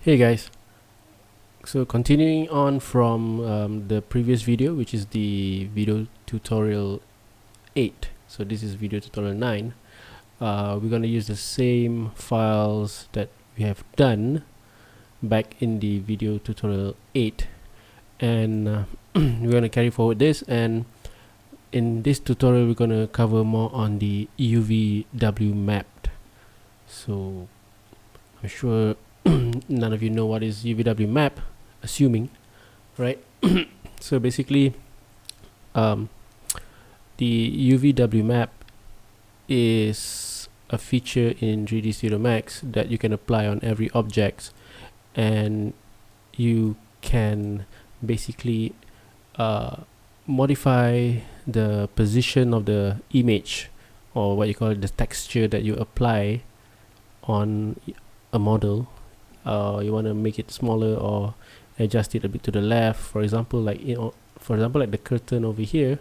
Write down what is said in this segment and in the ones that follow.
Hey guys, so continuing on from the previous video, which is the video tutorial 8. So this is video tutorial 9. We're going to use the same files that we have done back in the video tutorial 8, and we're going to carry forward this, and in this tutorial we're going to cover more on the UVW map. So I'm sure none of you know what is UVW map, assuming, right? So basically the UVW map is a feature in 3D Studio Max that you can apply on every object, and you can basically modify the position of the image, or what you call it, the texture that you apply on a model. You want to make it smaller or adjust it a bit to the left. For example, like the curtain over here.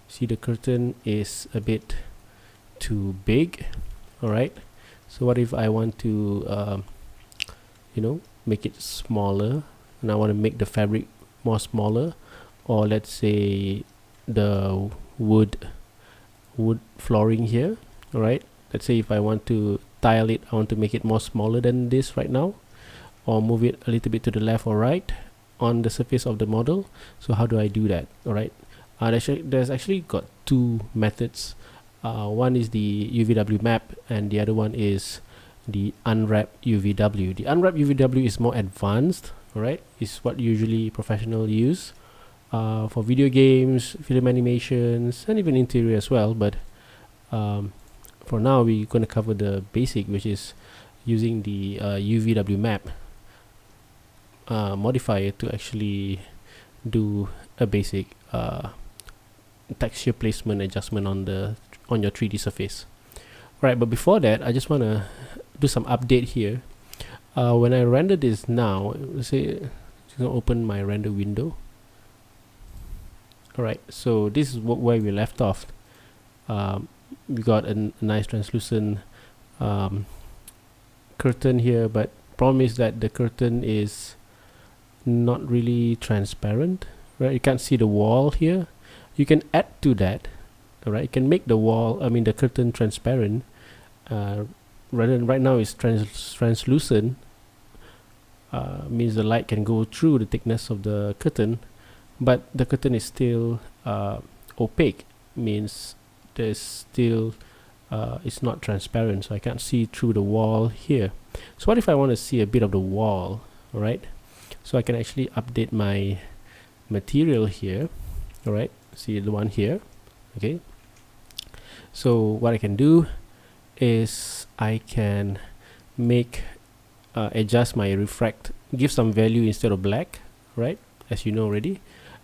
See, the curtain is a bit too big. All right. So what if I want to, make it smaller, and I want to make the fabric more smaller, or let's say the wood flooring here. All right. Let's say if I want to tile it, I want to make it more smaller than this right now, or move it a little bit to the left or right on the surface of the model. So how do I do that? All right. There's actually got two methods. One is the UVW map, and the other one is the unwrap UVW. The unwrap UVW is more advanced. All right, it's what usually professionals use for video games, film animations, and even interior as well. But for now, we're going to cover the basic, which is using the UVW map modifier to actually do a basic texture placement adjustment on your 3D surface. Right, but before that, I just want to do some update here. When I render this now, let's say I'm going to open my render window. Alright, so this is where we left off. We got a nice translucent curtain here, but problem is that the curtain is not really transparent, right? You can't see the wall here. You can add to that, all right? You can make the curtain transparent. Right now it's translucent, means the light can go through the thickness of the curtain, but the curtain is still opaque, means there's still it's not transparent, so I can't see through the wall here. So what if I want to see a bit of the wall? All right, so I can actually update my material here. All right, see the one here. Okay, so what I can do is I can make adjust my refract, give some value instead of black, right? As you know already,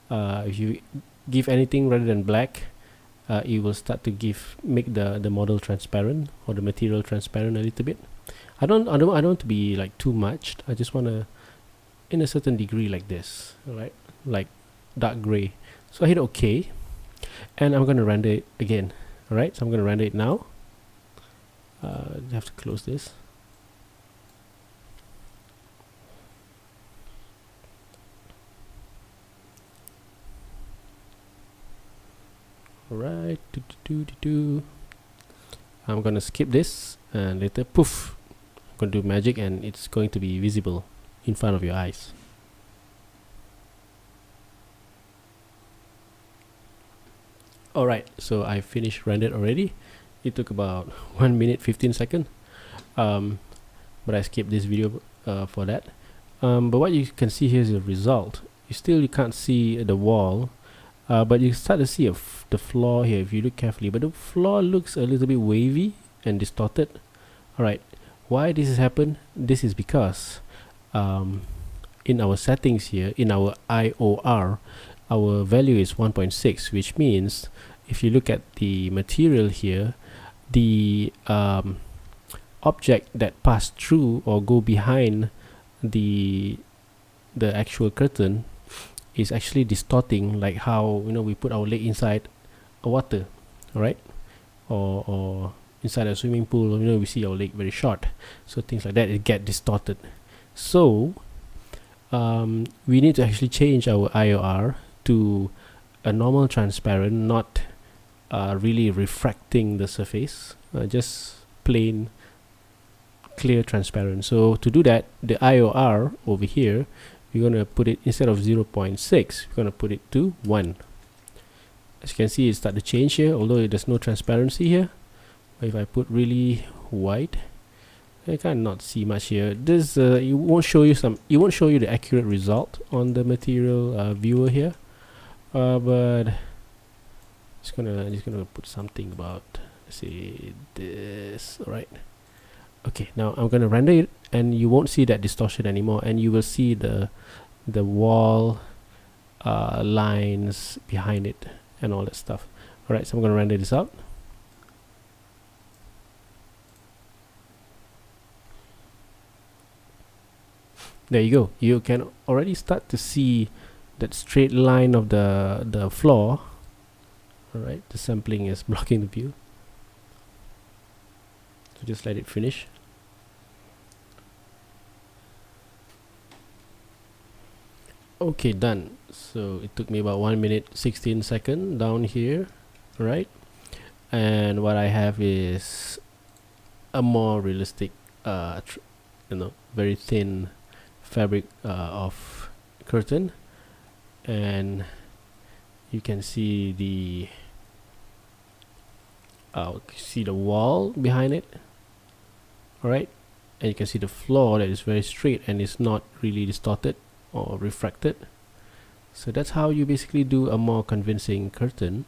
if you give anything rather than black, it will start to make the model transparent, or the material transparent a little bit. I don't want to be like too much. I just want to in a certain degree like this, all right, like dark gray. So I hit OK, and I'm going to render it again. All right, so I'm going to render it now. I have to close this. Alright, I'm gonna skip this, and later, poof, I'm gonna do magic, and it's going to be visible in front of your eyes. Alright, so I finished rendered already. It took about 1 minute 15 seconds, but I skipped this video for that. But what you can see here is the result. You can't see the wall, but you start to see the floor here if you look carefully, but the floor looks a little bit wavy and distorted. Alright, why this has happened? This is because in our settings here, in our IOR, our value is 1.6, which means if you look at the material here, the object that pass through or go behind the actual curtain is actually distorting, like how we put our leg inside a water, all right, or inside a swimming pool. We see our leg very short, so things like that, it get distorted. So we need to actually change our IOR to a normal transparent, not really refracting the surface, just plain clear transparent. So to do that, the IOR over here, we're going to put it, instead of 0.6, we're going to put it to 1. As you can see, it started to change here, although there's no transparency here. But if I put really white, I cannot see much here. This it won't show you the accurate result on the material viewer here, but just gonna put something about, let's say this. All right. Okay, now I'm gonna render it, and you won't see that distortion anymore, and you will see the wall lines behind it and all that stuff. All right, so I'm gonna render this out. There you go. You can already start to see that straight line of the floor. All right, the sampling is blocking the view, so just let it finish. Okay, done. So it took me about 1 minute 16 seconds down here. All right, and what I have is a more realistic very thin fabric of curtain, and you can see the wall behind it. All right, and you can see the floor that is very straight and it's not really distorted or refracted. So that's how you basically do a more convincing curtain,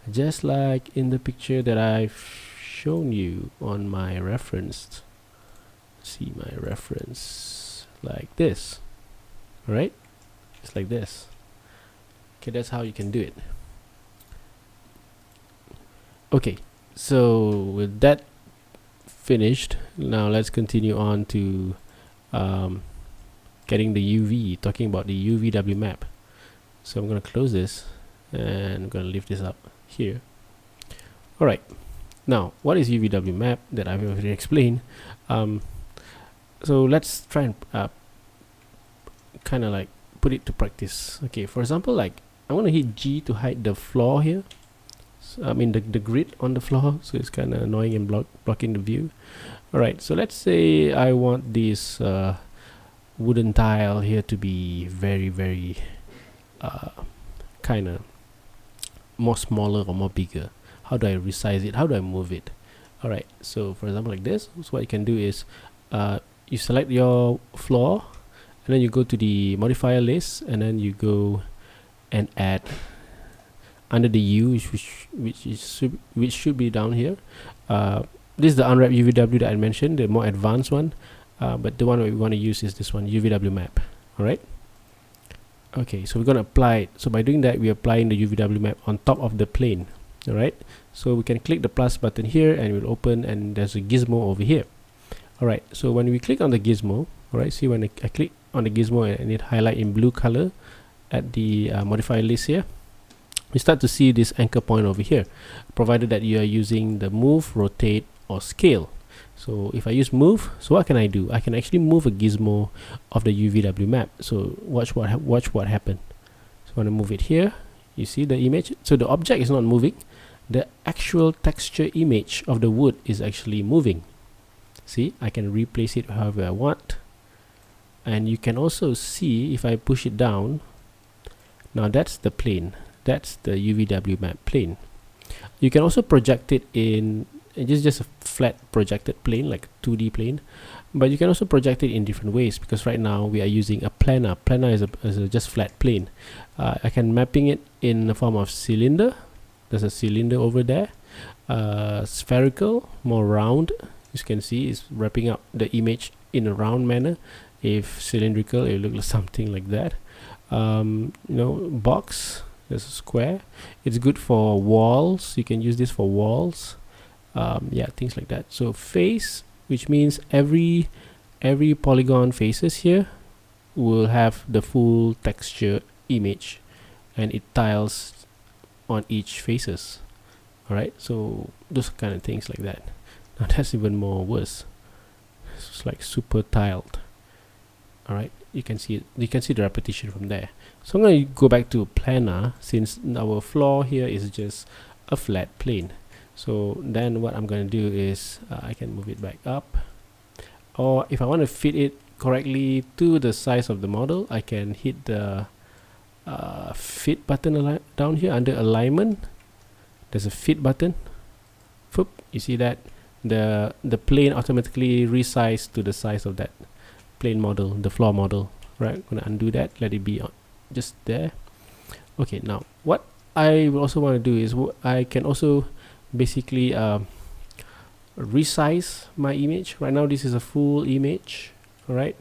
just like in the picture that I've shown you on my reference. See my reference like this. All right, just like this. Okay, that's how you can do it. Okay, so with that finished, now let's continue on to getting the talking about the UVW map. So I'm going to close this and I'm going to lift this up here. All right, now what is UVW map that I've already explained? So let's try and kind of like put it to practice. Okay, for example, like I want to hit G to hide the floor here. So, I mean the grid on the floor, so it's kind of annoying and blocking the view. All right, so let's say I want this wooden tile here to be very kind of more smaller or more bigger. How do I resize it? How do I move it? All right, so for example like this, so what you can do is you select your floor, and then you go to the modifier list, and then you go and add under the U, which should be down here. This is the unwrapped UVW that I mentioned, the more advanced one, but the one that we want to use is this one, UVW map. All right. Okay, so we're going to apply it. So by doing that, we're applying the UVW map on top of the plane. All right, so we can click the plus button here and it will open, and there's a gizmo over here. All right, so when we click on the gizmo, all right, see when I click on the gizmo and it highlight in blue color at the modifier list here, we start to see this anchor point over here, provided that you are using the move, rotate, or scale. So if I use move, so what can I do? I can actually move a gizmo of the UVW map. So watch what happened. So when I move it here, you see the image. So the object is not moving. The actual texture image of the wood is actually moving. See, I can replace it however I want. And you can also see if I push it down, now that's the plane. That's the UVW map plane. You can also project it in just a flat projected plane, like 2D plane, but you can also project it in different ways, because right now we are using a planar. Planar is a just flat plane. I can mapping it in the form of cylinder. There's a cylinder over there. Spherical, more round. As you can see, it's wrapping up the image in a round manner. If cylindrical, it will look like something like that. Box. There's a square. It's good for walls. You can use this for walls. Yeah, things like that. So face, which means every polygon faces here will have the full texture image, and it tiles on each faces. All right, so those kind of things like that. Now that's even more worse. It's like super tiled. All right, you can see it, you can see the repetition from there. So I'm going to go back to planar, since our floor here is just a flat plane. So then what I'm going to do is I can move it back up, or if I want to fit it correctly to the size of the model, I can hit the fit button down here under alignment. There's a fit button. Whoop, you see that the plane automatically resized to the size of that plane model, the floor model. Right, I'm gonna undo that, let it be just there. Okay, now what I will also want to do is I can also basically resize my image. Right now this is a full image. All right,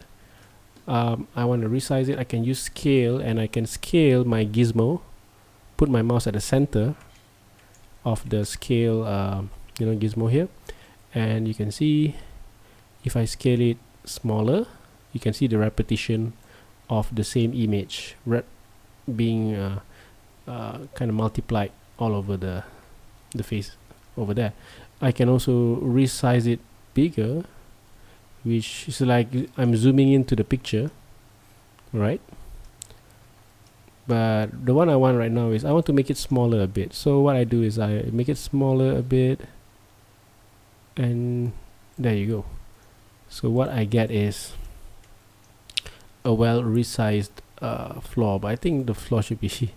I want to resize it. I can use scale, and I can scale my gizmo, put my mouse at the center of the scale gizmo here, and you can see if I scale it smaller, you can see the repetition of the same image being kind of multiplied all over the face over there. I can also resize it bigger, which is like I'm zooming into the picture, right? But the one I want right now is I want to make it smaller a bit. So what I do is I make it smaller a bit, and there you go. So what I get is a well resized floor, but I think the floor should be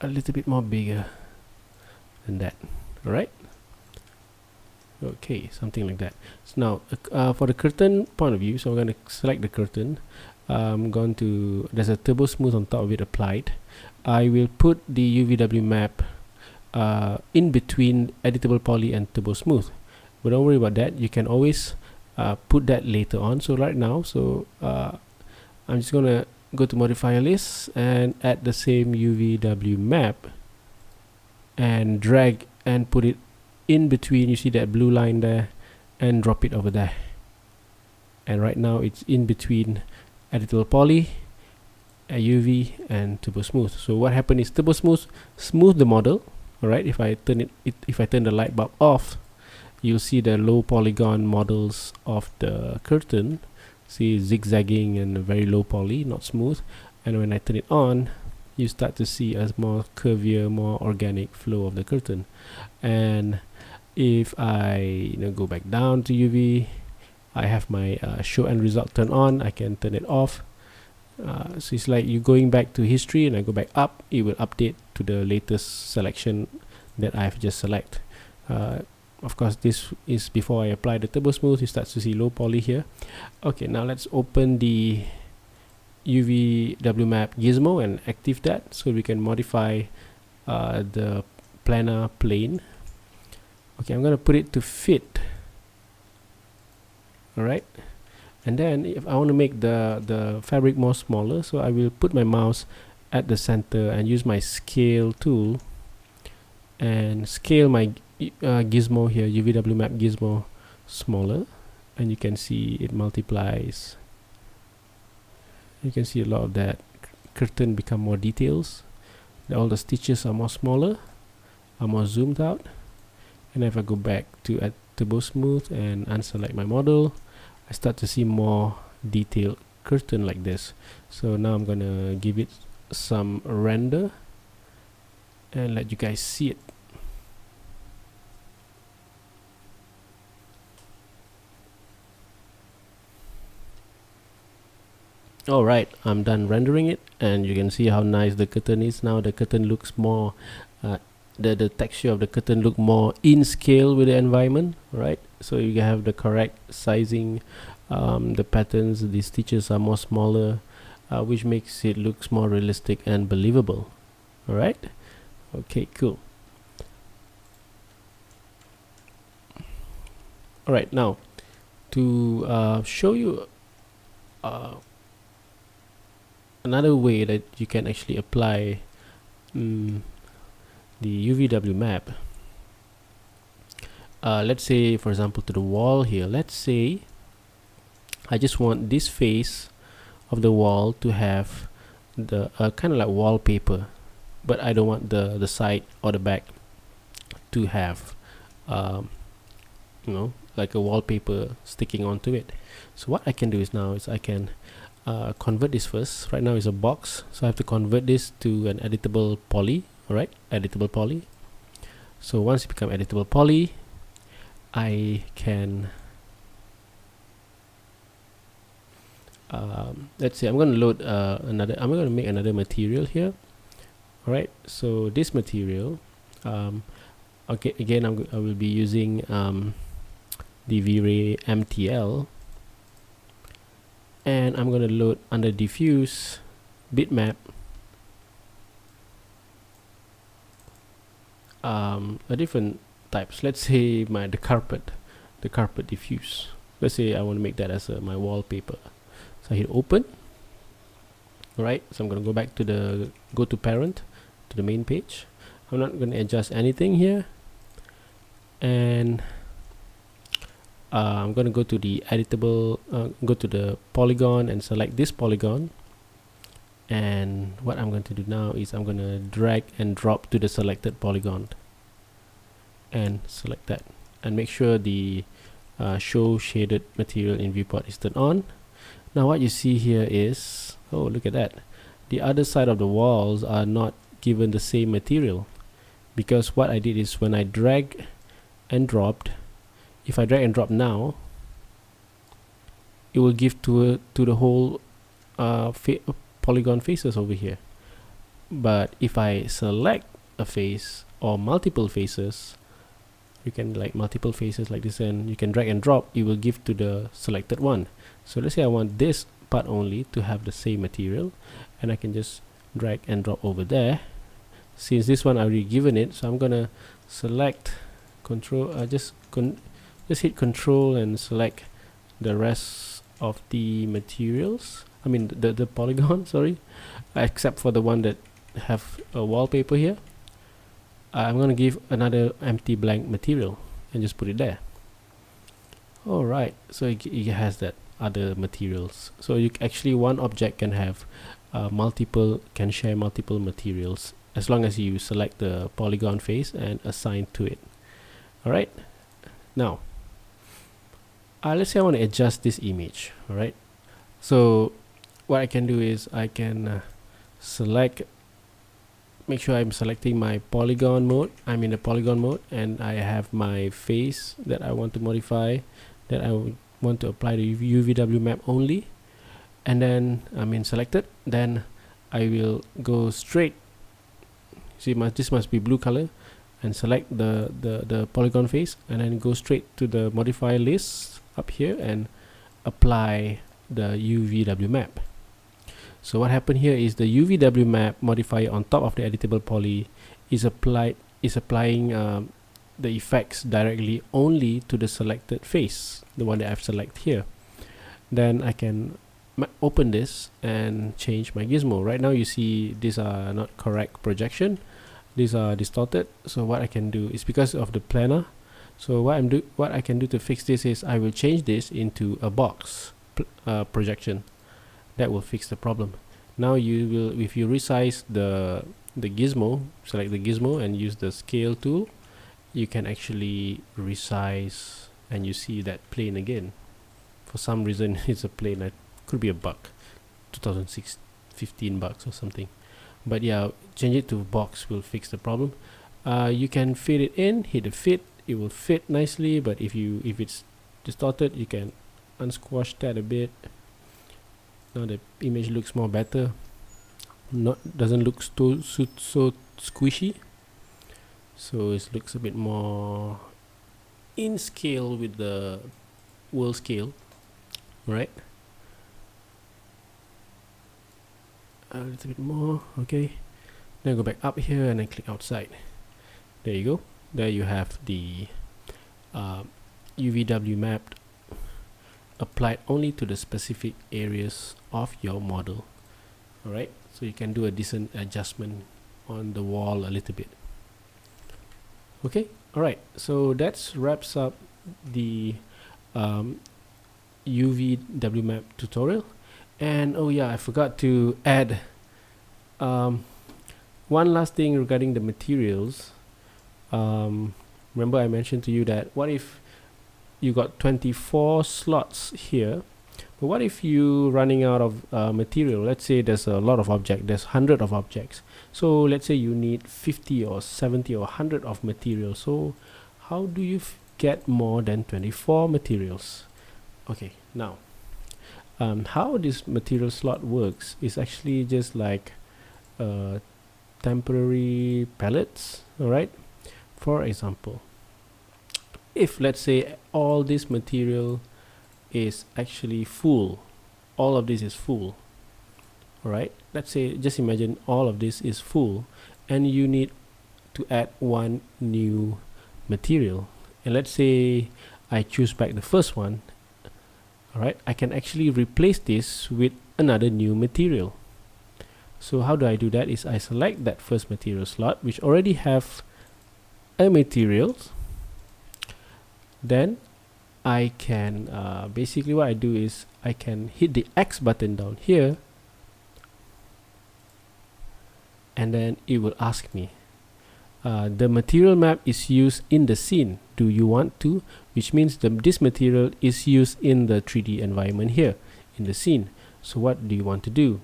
a little bit more bigger than that. All right, okay, something like that. So now for the curtain point of view, so I'm going to select the curtain. I'm going to, there's a turbo smooth on top of it applied. I will put the UVW map in between editable poly and turbo smooth, but don't worry about that, you can always put that later on. So right now, I'm just gonna go to modifier list and add the same UVW map and drag and put it in between. You see that blue line there, and drop it over there. And right now it's in between editable poly, UV, and turbo smooth. So what happened is turbo smooth the model. All right, if I turn if I turn the light bulb off, you'll see the low polygon models of the curtain. See, zigzagging and very low poly, not smooth. And when I turn it on, you start to see a more curvier, more organic flow of the curtain. And if I go back down to UV, I have my show end result turned on. I can turn it off. So it's like you going back to history, and I go back up, it will update to the latest selection that I've just select. Of course, this is before I apply the turbo smooth. You start to see low poly here. Okay, now let's open the UVW map gizmo and active that, so we can modify the planar plane. Okay, I'm gonna put it to fit. All right, and then if I want to make the fabric more smaller, so I will put my mouse at the center and use my scale tool and scale my gizmo here, UVW map gizmo, smaller, and you can see it multiplies. You can see a lot of that curtain become more details. All the stitches are more smaller, are more zoomed out. And if I go back to turbo smooth and unselect my model, I start to see more detailed curtain like this. So now I'm gonna give it some render and let you guys see it. Alright, I'm done rendering it, and you can see how nice the curtain is now. The curtain looks more the texture of the curtain look more in scale with the environment, right? So you have the correct sizing. The patterns, the stitches are more smaller, which makes it looks more realistic and believable. All right, okay, cool. All right, now to show you another way that you can actually apply the UVW map. Let's say, for example, to the wall here. Let's say I just want this face of the wall to have the kind of like wallpaper, but I don't want the side or the back to have like a wallpaper sticking onto it. So what I can do is now is I can convert this first. Right now it's a box, so I have to convert this to an editable poly. Alright, editable poly. So once it become editable poly, I can let's say I'm going to load I'm going to make another material here. Alright, so this material, okay, again I will be using the Vray MTL, and I'm going to load under diffuse bitmap a different types. Let's say the carpet diffuse. Let's say I want to make that as my wallpaper. So I hit open. Alright, so I'm going to go back to the go to parent, to the main page. I'm not going to adjust anything here, and I'm going to go to the editable, go to the polygon and select this polygon. And what I'm going to do now is I'm going to drag and drop to the selected polygon and select that, and make sure the show shaded material in viewport is turned on. Now what you see here is, oh, look at that, the other side of the walls are not given the same material, because what I did is when I drag and dropped, if I drag and drop now, it will give to the whole polygon faces over here. But if I select a face or multiple faces, you can like multiple faces like this, and you can drag and drop, it will give to the selected one. So let's say I want this part only to have the same material, and I can just drag and drop over there. Since this one I already given it, so I'm gonna select control, just hit control and select the rest of the materials, I mean the polygon, sorry, except for the one that have a wallpaper here. I'm gonna give another empty blank material and just put it there. Alright, so it has that other materials. So you actually, one object can have can share multiple materials as long as you select the polygon face and assign to it. Alright, now let's say I want to adjust this image. Alright, so what I can do is I can select, make sure I'm selecting my polygon mode. I'm in the polygon mode, and I have my face that I want to modify, that I want to apply the UVW map only, and then I'm in selected. Then I will go straight, see, this must be blue color, and select the polygon face, and then go straight to the modifier list up here and apply the UVW map. So what happened here is the UVW map modifier on top of the editable poly is applying the effects directly only to the selected face, the one that I've selected here. Then I can open this and change my gizmo. Right now you see these are not correct projection, these are distorted. So what I can do is, because of the planar, so what I can do to fix this is I will change this into a box projection. That will fix the problem. Now you will, if you resize the gizmo, select the gizmo and use the scale tool, you can actually resize, and you see that plane again. For some reason it's a plane. It could be a bug, 2015 bugs or something. But yeah, change it to box will fix the problem. You can fit it in, hit the fit, it will fit nicely. But if it's distorted, you can unsquash that a bit. Now the image looks more better, doesn't look so squishy, so it looks a bit more in scale with the world scale. Right, a little bit more. Okay, then go back up here and then click outside. There you go. There you have the UVW map applied only to the specific areas of your model. Alright, so you can do a decent adjustment on the wall a little bit. Okay, alright, so that wraps up the UVW map tutorial. And oh yeah, I forgot to add one last thing regarding the materials. Remember I mentioned to you that what if you got 24 slots here. But what if you running out of material? Let's say there's a lot of objects, there's 100 of objects. So let's say you need 50 or 70 or 100 of material. So how do you get more than 24 materials? Okay, now how this material slot works is actually just like temporary pallets. All right, for example, if let's say all this material is actually full, all of this is full, all right, let's say just imagine all of this is full and you need to add one new material, and let's say I choose back the first one. All right, I can actually replace this with another new material. So how do I do that? Is I select that first material slot which already have a material, then I can basically what I do is I can hit the X button down here, and then it will ask me the material map is used in the scene, do you want to, which means this material is used in the 3D environment here in the scene. So what do you want to do?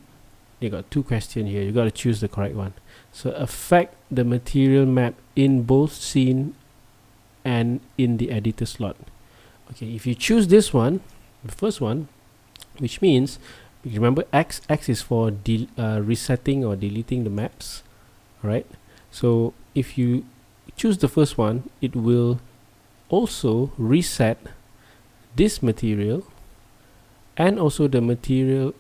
You got two questions here, you got to choose the correct one. So affect the material map in both scene and in the editor slot. Okay, if you choose this one, the first one, which means, remember X is for resetting or deleting the maps. All right, so if you choose the first one, it will also reset this material and also the material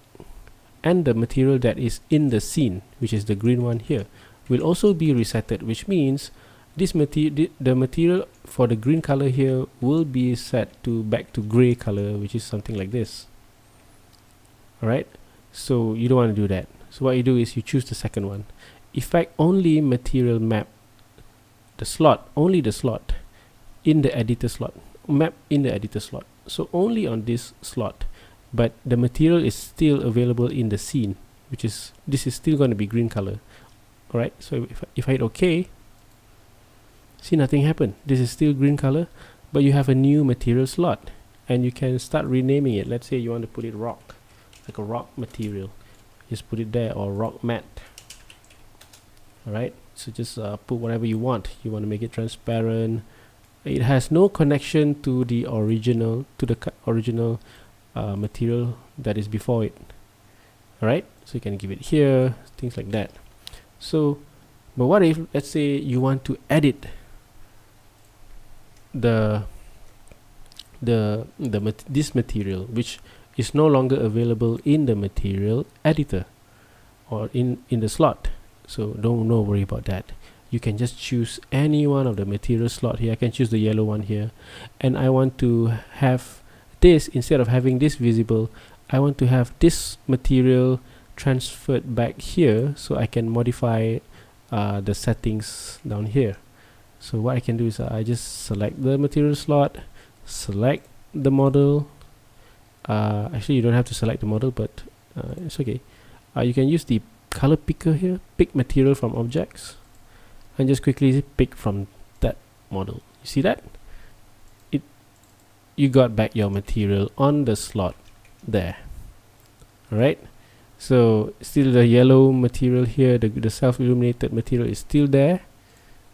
that is in the scene, which is the green one here, will also be resetted, which means this the material for the green color here will be set to back to gray color, which is something like this. All right, so you don't want to do that. So what you do is you choose the second one, effect only material map, the slot, only the slot in the editor slot, map in the editor slot, so only on this slot, but the material is still available in the scene, which is, this is still going to be green color. All right, so if I hit OK, see, nothing happened. This is still green color, but you have a new material slot and you can start renaming it. Let's say you want to put it rock, like a rock material, just put it there, or rock mat. All right, so just put whatever you want. You want to make it transparent. It has no connection to the original, material that is before it. All right, so you can give it here, things like that. So, but what if, let's say you want to edit this material, which is no longer available in the material editor or in the slot. So don't worry about that. You can just choose any one of the material slot here. I can choose the yellow one here, and I want to have this, instead of having this visible, I want to have this material transferred back here, so I can modify the settings down here. So what I can do is I just select the material slot, select the model. Actually, you don't have to select the model, but it's okay. You can use the color picker here, pick material from objects, and just quickly pick from that model. You see that? You got back your material on the slot there. All right. So still the yellow material here, the self-illuminated material is still there.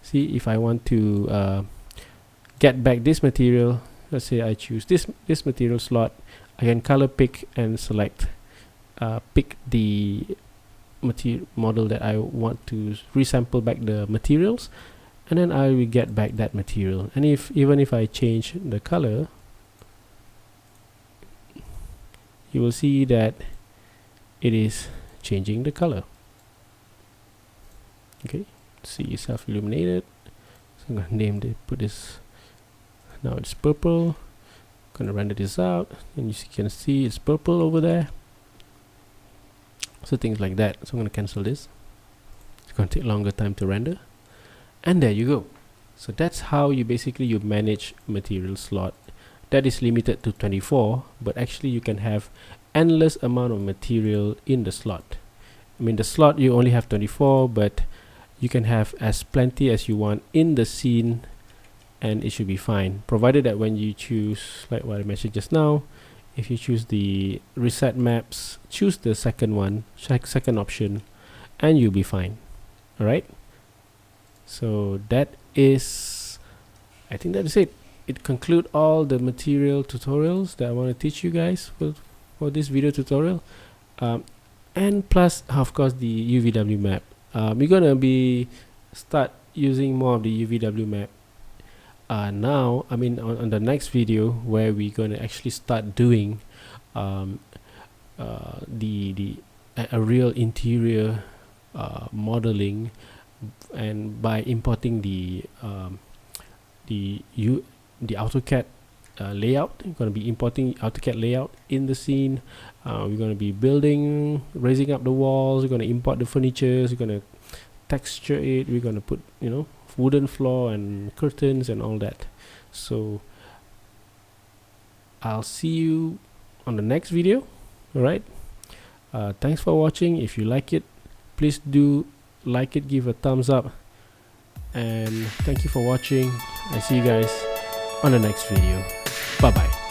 See, if I want to get back this material, let's say I choose this material slot, I can color pick and select, pick the model that I want to resample back the materials, and then I will get back that material. And even if I change the color, you will see that it is changing the color. Okay, see, self-illuminated. So I'm gonna put this, now it's purple. Gonna render this out, and you can see it's purple over there. So things like that. So I'm gonna cancel this. It's gonna take longer time to render, and there you go. So that's how you manage material slot. That is limited to 24, but actually you can have endless amount of material in the slot. I mean, the slot you only have 24, but you can have as plenty as you want in the scene and it should be fine, provided that when you choose, like what I mentioned just now, if you choose the reset maps, choose the second one, second option, and you'll be fine. Alright, so that is, I think that is it. It concludes all the material tutorials that I want to teach you guys for this video tutorial, and plus of course the UVW map. We're gonna be start using more of the UVW map now, I mean on the next video, where we're gonna actually start doing a real interior modeling, and by importing the AutoCAD layout. We're going to be importing AutoCAD layout in the scene. We're going to be building, raising up the walls. We're going to import the furnitures. We're going to texture it. We're going to put, you know, wooden floor and curtains and all that. So I'll see you on the next video. All right, thanks for watching. If you like it, please do like it, give a thumbs up, and thank you for watching. I see you guys on the next video. Bye bye.